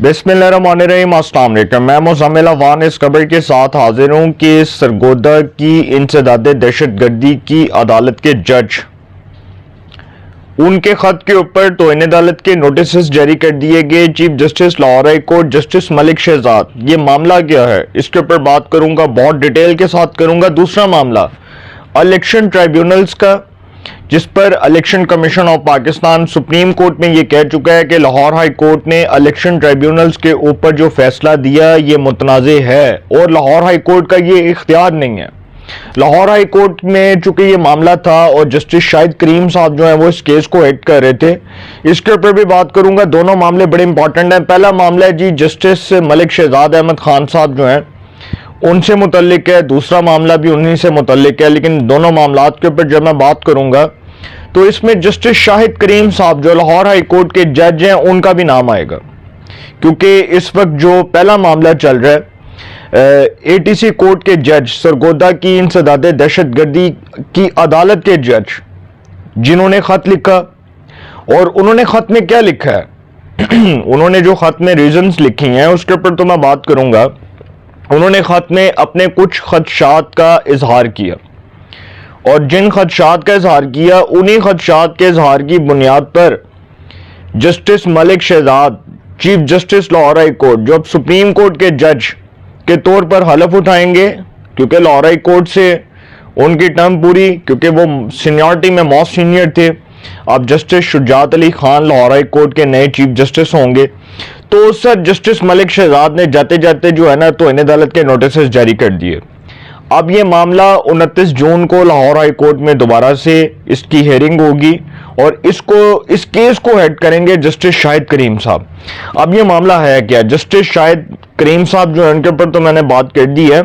बिस्मिल्लाहिर्रहमानिर्रहीम, अस्सलाम वालेकुम। मैं मुज़म्मिल अवान इस खबर के साथ हाजिर हूँ कि सरगोदा की इंसदाद दहशतगर्दी की अदालत के जज उनके खत के ऊपर तौहीन अदालत के नोटिस जारी कर दिए गए। Chief justice Lahore high court justice Malik Shahzad, ये मामला क्या है इसके ऊपर बात करूंगा, बहुत डिटेल के साथ करूंगा। दूसरा मामला इलेक्शन ट्राइब्यूनल्स का, जिस पर election commission of Pakistan supreme court में यह कह चुका है कि लाहौर हाई कोर्ट ने इलेक्शन ट्राइब्यूनल्स के ऊपर जो फैसला दिया ये मुतनाज़े है और लाहौर हाई कोर्ट का ये इख्तियार नहीं है। लाहौर हाई कोर्ट में चूंकि ये मामला था और जस्टिस शाहिद करीम साहब जो है वो इस केस को हेड कर रहे थे, इसके ऊपर भी बात करूंगा। दोनों मामले बड़े इंपॉर्टेंट हैं। पहला मामला है जी जस्टिस मलिक शहजाद अहमद खान साहब जो हैं उनसे मुतल्लिक है, दूसरा मामला भी उन्हीं से मुतल्लिक है। लेकिन दोनों मामलात के ऊपर जब मैं बात करूंगा तो इसमें जस्टिस शाहिद करीम साहब जो लाहौर हाई कोर्ट के जज हैं उनका भी नाम आएगा, क्योंकि इस वक्त जो पहला मामला चल रहा है एटीसी कोर्ट के जज, सरगोदा की इंसदाद दहशतगर्दी की अदालत के जज, जिन्होंने खत लिखा और उन्होंने खत में क्या लिखा है उन्होंने जो खत में रीजंस लिखी हैं उसके ऊपर तो मैं बात करूंगा। उन्होंने खत में अपने कुछ खदशात का इजहार किया और जिन खदशात का इजहार किया उन्हीं खदशात के इजहार की बुनियाद पर justice Malik Shahzad, chief justice Lahore high court, जो अब सुप्रीम कोर्ट के जज के तौर पर हलफ उठाएंगे, क्योंकि लाहौर हाई कोर्ट से उनकी टर्म पूरी, क्योंकि वो सीनियरिटी में मोस्ट सीनियर थे। अब justice Shujaat Ali Khan Lahore high court के नए चीफ जस्टिस होंगे। तो सर जस्टिस मलिक शहजाद ने जाते जाते जो है ना तौहीन अदालत के नोटिस जारी कर दिए। अब ये मामला 29 जून को लाहौर हाई कोर्ट में दोबारा से इसकी हेयरिंग होगी और इस केस को हेड करेंगे जस्टिस शाहिद करीम साहब। अब ये मामला है क्या, जस्टिस शाहिद करीम साहब जो है उनके ऊपर तो मैंने बात कर दी है।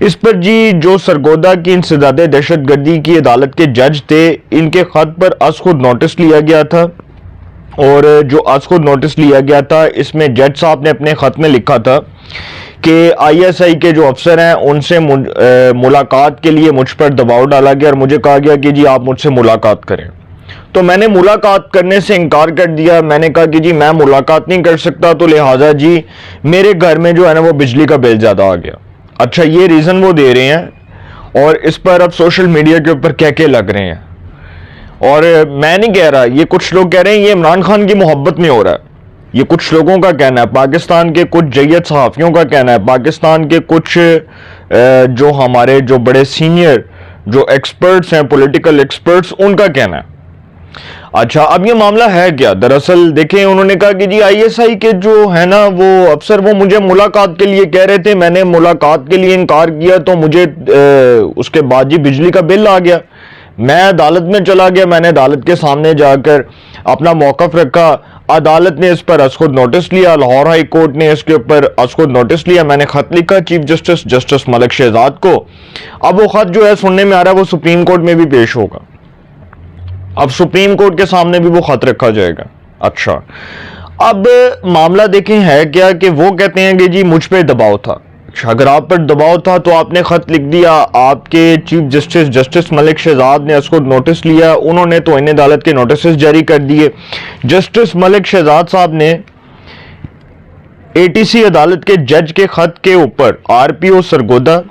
इस पर जी जो सरगोदा की इंसदाद दहशतगर्दी की अदालत के जज थे, इनके खत पर अज खुद नोटिस लिया गया था और जो आज खुद नोटिस लिया गया था इसमें जज साहब ने अपने खत में लिखा था कि आईएसआई के जो अफसर हैं उनसे मुलाकात के लिए मुझ पर दबाव डाला गया और मुझे कहा गया कि जी आप मुझसे मुलाकात करें। तो मैंने मुलाकात करने से इनकार कर दिया। मैंने कहा कि जी मैं मुलाकात नहीं कर सकता, तो लिहाजा जी मेरे घर में जो है ना वो बिजली का बिल ज़्यादा आ गया। अच्छा, ये रीज़न वो दे रहे हैं और इस पर अब सोशल मीडिया के ऊपर कह के लग रहे हैं। और मैं नहीं कह रहा, ये कुछ लोग कह रहे हैं ये इमरान खान की मोहब्बत में हो रहा है। ये कुछ लोगों का कहना है, पाकिस्तान के कुछ जय्यद सहाफ़ियों का कहना है, पाकिस्तान के कुछ जो हमारे जो बड़े सीनियर जो एक्सपर्ट्स हैं, पॉलिटिकल एक्सपर्ट्स, उनका कहना है। अच्छा, अब ये मामला है क्या, दरअसल देखें उन्होंने कहा कि जी आईएसआई के जो है ना वो अफसर वो मुझे मुलाकात के लिए कह रहे थे, मैंने मुलाकात के लिए इनकार किया तो मुझे उसके बाद जी बिजली का बिल आ गया। मैं अदालत में चला गया, मैंने अदालत के सामने जाकर अपना मौक़िफ़ रखा, अदालत ने इस पर अज खुद नोटिस लिया, लाहौर हाई कोर्ट ने इसके ऊपर अज खुद नोटिस लिया। मैंने खत लिखा चीफ जस्टिस मलिक शहजाद को। अब वो खत जो है सुनने में आ रहा है वो सुप्रीम कोर्ट में भी पेश होगा। अब सुप्रीम कोर्ट के सामने भी वो खत रखा जाएगा। अच्छा, अब मामला देखें है क्या कि वो कहते हैं कि जी मुझ पे दबाव था। अच्छा, अगर आप पर दबाव था तो आपने खत लिख दिया, आपके चीफ जस्टिस मलिक शहजाद ने उसको नोटिस लिया, उन्होंने तौहीन अदालत के नोटिस जारी कर दिए। जस्टिस मलिक शहजाद साहब ने एटीसी अदालत के जज के खत के ऊपर RPO Sargodha,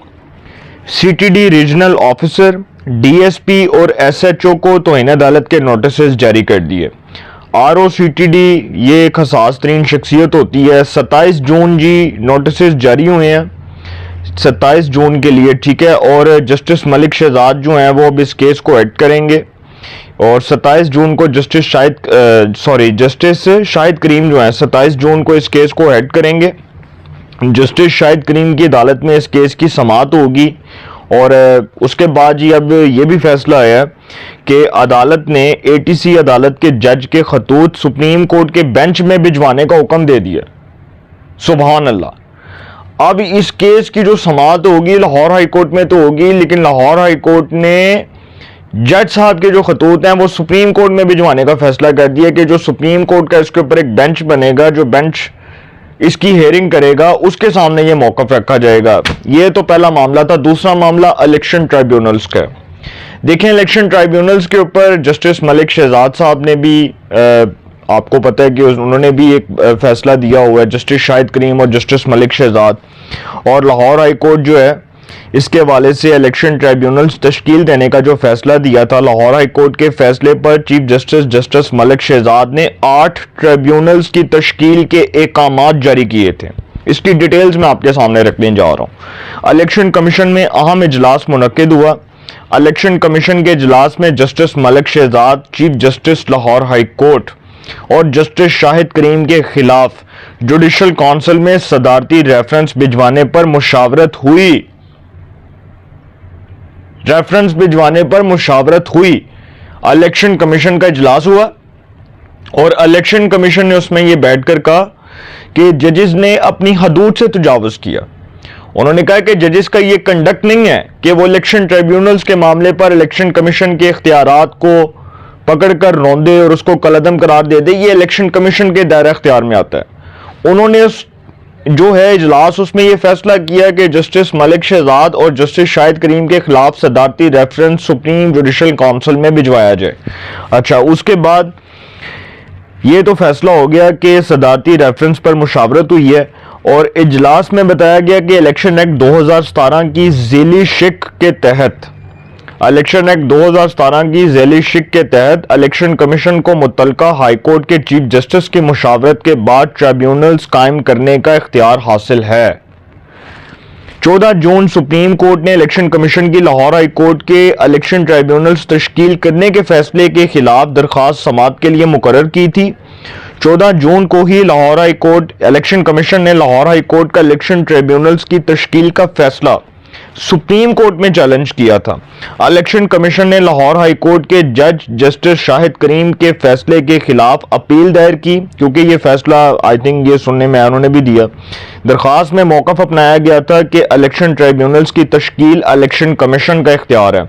CTD regional officer, DSP और एसएचओ को तौहीन अदालत के नोटिस जारी कर दिए। आरओसीटीडी ये एक हसास तरीन शख्सियत होती है। 27 जून जी नोटिस जारी हुए हैं, 27 जून के लिए, ठीक है। और जस्टिस मलिक शहजाद जो हैं वो अब इस केस को हेड करेंगे और 27 जून को जस्टिस शाहिद करीम जो हैं 27 जून को इस केस को हेड करेंगे। जस्टिस शाहिद करीम की अदालत में इस केस की समाअत होगी और उसके बाद जी अब ये भी फैसला आया कि अदालत ने एटीसी अदालत के जज के खतूत सुप्रीम कोर्ट के बेंच में भिजवाने का हुक्म दे दिया। सुभान अल्लाह। अब इस केस की जो समाअत होगी लाहौर हाई कोर्ट में तो होगी, लेकिन लाहौर हाई कोर्ट ने जज साहब के जो खतूत हैं वो सुप्रीम कोर्ट में भिजवाने का फैसला कर दिया कि जो सुप्रीम कोर्ट का इसके ऊपर एक बेंच बनेगा, जो बेंच इसकी हेयरिंग करेगा, उसके सामने ये मौक़िफ़ रखा जाएगा। ये तो पहला मामला था। दूसरा मामला इलेक्शन ट्राइब्यूनल्स का। देखें, इलेक्शन ट्राइब्यूनल्स के ऊपर जस्टिस मलिक शहजाद साहब ने भी आपको पता है कि उन्होंने भी एक फैसला दिया हुआ है, जस्टिस शाहिद करीम और जस्टिस मलिक शहजाद। और लाहौर हाई कोर्ट जो है इसके हवाले से इलेक्शन ट्राइब्यूनल्स तश्कील देने का जो फैसला दिया था, लाहौर हाई कोर्ट के फैसले पर chief justice justice Malik Shahzad ने 8 ट्राइब्यूनल्स की तश्कील के अहकामात जारी किए थे। इसकी डिटेल्स मैं आपके सामने रखने जा रहा हूँ। इलेक्शन कमीशन में अहम इजलास मुनक्किद हुआ। इलेक्शन कमीशन के इजलास में justice Malik Shahzad, chief justice Lahore high court और जस्टिस शाहिद करीम के खिलाफ जुडिशल काउंसिल में सदारती रेफरेंस भिजवाने पर मुशावरत हुई। इलेक्शन कमीशन का इजलास हुआ और इलेक्शन कमीशन ने उसमें यह बैठकर कहा कि जजेस ने अपनी हदूद से तजावुज किया। उन्होंने कहा कि जजेस का यह कंडक्ट नहीं है कि वो इलेक्शन ट्राइब्यूनल्स के मामले पर इलेक्शन कमीशन के इख्तियारात को पकड़कर रौंदे और उसको कलअदम करार दे दे। ये इलेक्शन कमीशन के दायरा इख्तियार में आता है। उन्होंने जो है इजलास उसमें यह फैसला किया कि जस्टिस मलिक शहजाद और जस्टिस शाहिद करीम के खिलाफ सदारती रेफरेंस सुप्रीम जुडिशल काउंसिल में भिजवाया जाए। अच्छा, उसके बाद ये तो फैसला हो गया कि सदारती रेफरेंस पर मुशावरत हुई है और इजलास में बताया गया कि इलेक्शन एक्ट 2017 की ज़ेली शिक के तहत इलेक्शन कमीशन को मुतलका हाई कोर्ट के चीफ जस्टिस की मुशावरत के बाद ट्राइब्यूनल्स कायम करने का इख्तियार हासिल है। 14 जून सुप्रीम कोर्ट ने इलेक्शन कमीशन की लाहौर हाई कोर्ट के इलेक्शन ट्राइब्यूनल्स तश्कील करने के फैसले के खिलाफ दरख्वास्त समाअत के लिए मुकर्रर की थी। 14 जून को ही Lahore high court election commission ने लाहौर हाई कोर्ट का इलेक्शन ट्राइब्यूनल्स की तश्कील का फैसला सुप्रीम कोर्ट में चैलेंज किया था। इलेक्शन कमीशन ने लाहौर हाई कोर्ट के जज जस्टिस शाहिद करीम के फैसले के खिलाफ अपील दायर की, क्योंकि ये फैसला आई थिंक ये सुनने में उन्होंने भी दिया। दरख्वास्त में मौक़िफ़ अपनाया गया था कि इलेक्शन ट्राइब्यूनल्स की तश्कील इलेक्शन कमीशन का इख्तियार है।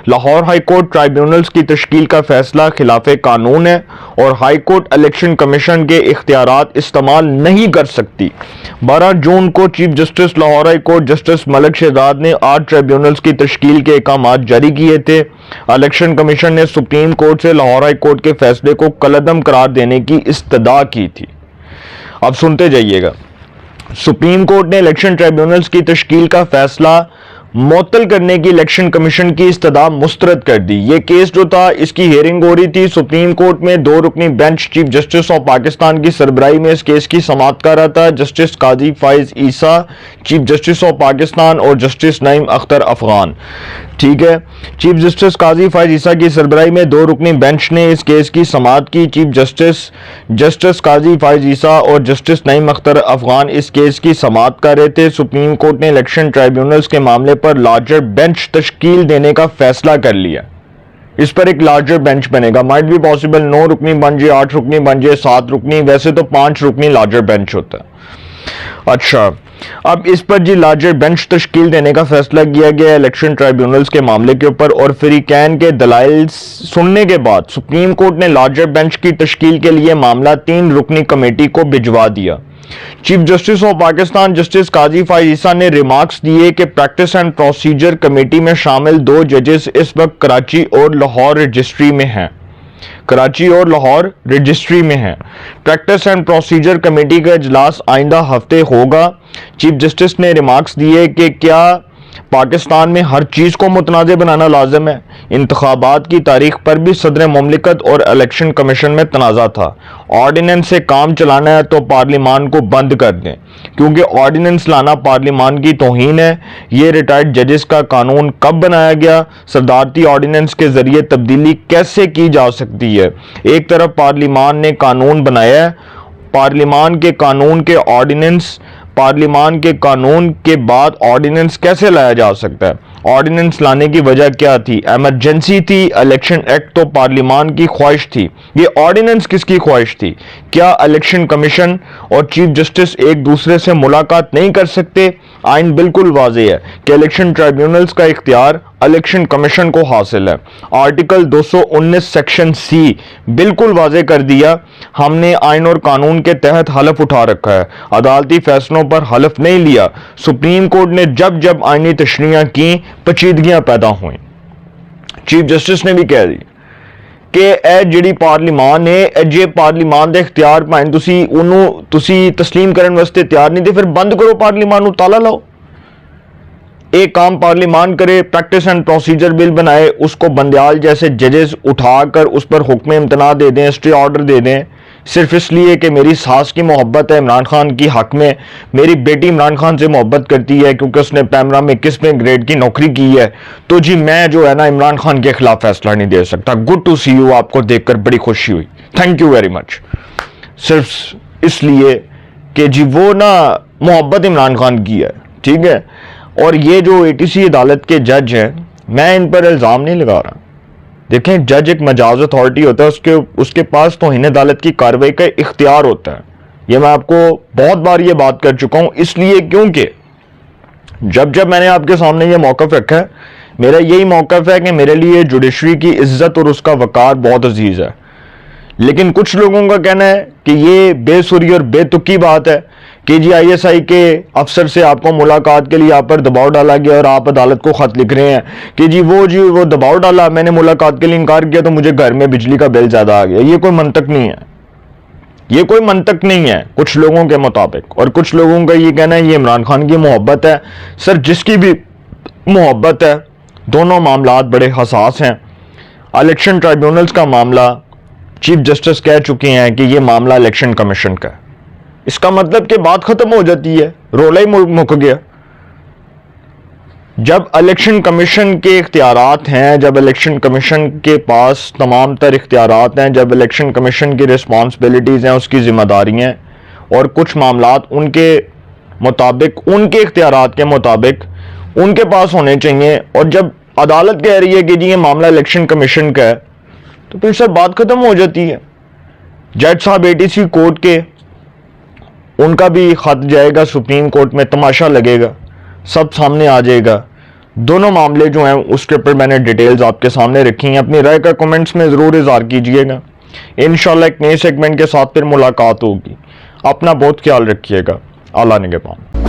लाहौर हाई कोर्ट ट्राइब्यूनल्स की तश्कील का फैसला खिलाफ कानून है और हाई कोर्ट इलेक्शन कमीशन के इख्तियारात इस्तेमाल नहीं कर सकती। 12 जून को chief justice Lahore high court justice Malik Shahzad ने 8 ट्राइब्यूनल्स की तश्कील के अहकामात जारी किए थे। इलेक्शन कमीशन ने सुप्रीम कोर्ट से लाहौर हाई कोर्ट के फैसले को कलअदम करार देने की इस्तदा की थी। अब सुनते जाइएगा। सुप्रीम कोर्ट ने इलेक्शन ट्राइब्यूनल्स की तश्कील का फैसला मुअत्तल करने की इलेक्शन कमीशन की इस्तदा मुस्तरद कर दी। ये केस जो था इसकी हियरिंग हो रही थी सुप्रीम कोर्ट में। 2 रुकनी bench chief justice of Pakistan की सरबराही में इस केस की समाअत कर रहा था। Justice Qazi Faez Isa chief justice of Pakistan और जस्टिस नईम अख्तर अफगान। ठीक है, चीफ जस्टिस काजी फाइज ईसा की सरबराही में 2 रुकनी बेंच ने इस केस की समाअत की। चीफ जस्टिस काजी फाइज ईसा और जस्टिस नईम अख्तर अफगान इस केस की समाअत कर रहे थे। सुप्रीम कोर्ट ने इलेक्शन ट्राइब्यूनल्स के मामले पर लार्जर बेंच तश्कील देने का फैसला कर लिया। इस पर एक लार्जर बेंच बनेगा। माइट बी पॉसिबल 9 रुकनी बन जाए, 8 रुकनी बन जाए, 7 रुकनी, वैसे तो 5 रुकनी लार्जर बेंच होता है। अच्छा, अब इस पर जी लार्जर बेंच तश्कील देने का फैसला किया गया इलेक्शन ट्राइब्यूनल्स के मामले के ऊपर और फ्रीकैन के दलाइल सुनने के बाद सुप्रीम कोर्ट ने लार्जर बेंच की तश्कील के लिए मामला 3 रुकनी कमेटी को भिजवा दिया। Chief justice of Pakistan justice Qazi Faez Isa ने रिमार्क्स दिए कि प्रैक्टिस एंड प्रोसीजर कमेटी में शामिल 2 जजेस इस वक्त कराची और लाहौर रजिस्ट्री में हैं। प्रैक्टिस एंड प्रोसीजर कमेटी का इजलास आइंदा हफ्ते होगा। चीफ जस्टिस ने रिमार्क्स दिए कि क्या पाकिस्तान में हर चीज़ को मुतनाज़ बनाना लाजिम है। इंतखाबात की तारीख पर भी सदर मुमलिकत और इलेक्शन कमीशन में तनाज़ा था। ऑर्डिनेंस से काम चलाना है तो पार्लिमान को बंद कर दें, क्योंकि ऑर्डिनेंस लाना पार्लिमान की तौहीन है। ये रिटायर्ड जजेस का कानून कब बनाया गया? सदारती ऑर्डिनेंस के जरिए तब्दीली कैसे की जा सकती है? एक तरफ पार्लिमान ने कानून बनाया है, पार्लिमान के कानून के बाद ऑर्डिनेंस कैसे लाया जा सकता है? ऑर्डिनेंस लाने की वजह क्या थी? इमरजेंसी थी। इलेक्शन एक्ट तो पार्लिमान की ख्वाहिश थी। ये ऑर्डिनेंस किसकी ख्वाहिश थी? क्या इलेक्शन कमीशन और चीफ जस्टिस एक दूसरे से मुलाकात नहीं कर सकते? आइन बिल्कुल वाज़ेह है कि इलेक्शन ट्राइब्यूनल्स का इख्तियार इलेक्शन कमीशन को हासिल है। आर्टिकल 219 सेक्शन सी बिल्कुल वाज़ेह कर दिया। हमने आइन और कानून के तहत हलफ उठा रखा है, अदालती फैसलों पर हलफ नहीं लिया। सुप्रीम कोर्ट ने जब जब आइनी तशरीयां की, पेचीदगियां पैदा हुई। चीफ जस्टिस ने भी कह दी कि ਇਹ ਜਿਹੜੀ ਪਾਰਲੀਮਾਨ ਹੈ ਇਹ ਜੇ ਪਾਰਲੀਮਾਨ ਦੇ ਇਖਤਿਆਰ ਭਾਵੇਂ ਤੁਸੀਂ ਉਹਨੂੰ ਤੁਸੀਂ ਤਸਲੀਮ ਕਰਨ ਵਾਸਤੇ ਤਿਆਰ नहीं थे फिर बंद करो पार्लीमान ਨੂੰ ताला लाओ। एक काम पार्लियामान करे, प्रैक्टिस एंड प्रोसीजर बिल बनाए, उसको बंदयाल जैसे जजेस उठाकर उस पर हुक्म इम्तना दे दें, स्टे ऑर्डर दे दें, सिर्फ इसलिए कि मेरी सास की मोहब्बत है इमरान खान की हक में, मेरी बेटी इमरान खान से मोहब्बत करती है क्योंकि उसने पैमरा में 21वें ग्रेड की नौकरी की है, तो जी मैं जो है ना इमरान खान के खिलाफ फैसला नहीं दे सकता। गुड टू सी यू, आपको देखकर बड़ी खुशी हुई, थैंक यू वेरी मच। सिर्फ इसलिए कि जी वो ना मोहब्बत इमरान खान की है, ठीक है। और ये जो ATC अदालत के जज हैं, मैं इन पर इल्ज़ाम नहीं लगा रहा। देखें, जज एक मजाज अथॉरिटी होता है, उसके पास तौहीन अदालत की कार्रवाई का इख्तियार होता है। ये मैं आपको बहुत बार ये बात कर चुका हूँ, इसलिए क्योंकि जब मैंने आपके सामने ये मौक़िफ़ रखा है, मेरा यही मौक़िफ़ है कि मेरे लिए जुडिशरी की इज्जत और उसका वक़ार बहुत अजीज़ है। लेकिन कुछ लोगों का कहना है कि ये बेसुरी और बेतुकी बात है कि जी ISI के अफसर से आपको मुलाकात के लिए आप पर दबाव डाला गया और आप अदालत को ख़त लिख रहे हैं कि जी वो दबाव डाला, मैंने मुलाकात के लिए इनकार किया तो मुझे घर में बिजली का बिल ज़्यादा आ गया। ये कोई मंतक नहीं है, ये कोई मंतक नहीं है कुछ लोगों के मुताबिक। और कुछ लोगों का ये कहना है ये इमरान खान की मोहब्बत है। सर, जिसकी भी मोहब्बत है, दोनों मामलात बड़े हसास हैं। इलेक्शन ट्राइब्यूनल्स का मामला चीफ जस्टिस कह चुके हैं कि ये मामला इलेक्शन कमीशन का है। इसका मतलब कि बात खत्म हो जाती है, रोला ही मुक गया। जब इलेक्शन कमीशन के इख्तियारात हैं, जब इलेक्शन कमीशन के पास तमाम तर इख्तियारात हैं, जब इलेक्शन कमीशन की रिस्पॉन्सिबिलिटीज़ हैं, उसकी जिम्मेदारियां हैं, और कुछ मामलात उनके मुताबिक, उनके इख्तियारात के मुताबिक उनके पास होने चाहिए, और जब अदालत कह रही है कि जी ये मामला इलेक्शन कमीशन का है, तो फिर सर बात खत्म हो जाती है। जज साहब ATC कोर्ट के, उनका भी खत जाएगा सुप्रीम कोर्ट में, तमाशा लगेगा, सब सामने आ जाएगा। दोनों मामले जो हैं उसके ऊपर मैंने डिटेल्स आपके सामने रखी हैं। अपनी राय का कमेंट्स में ज़रूर इज़हार कीजिएगा। इंशाल्लाह एक नए सेगमेंट के साथ फिर मुलाकात होगी। अपना बहुत ख्याल रखिएगा। आला निगहबान।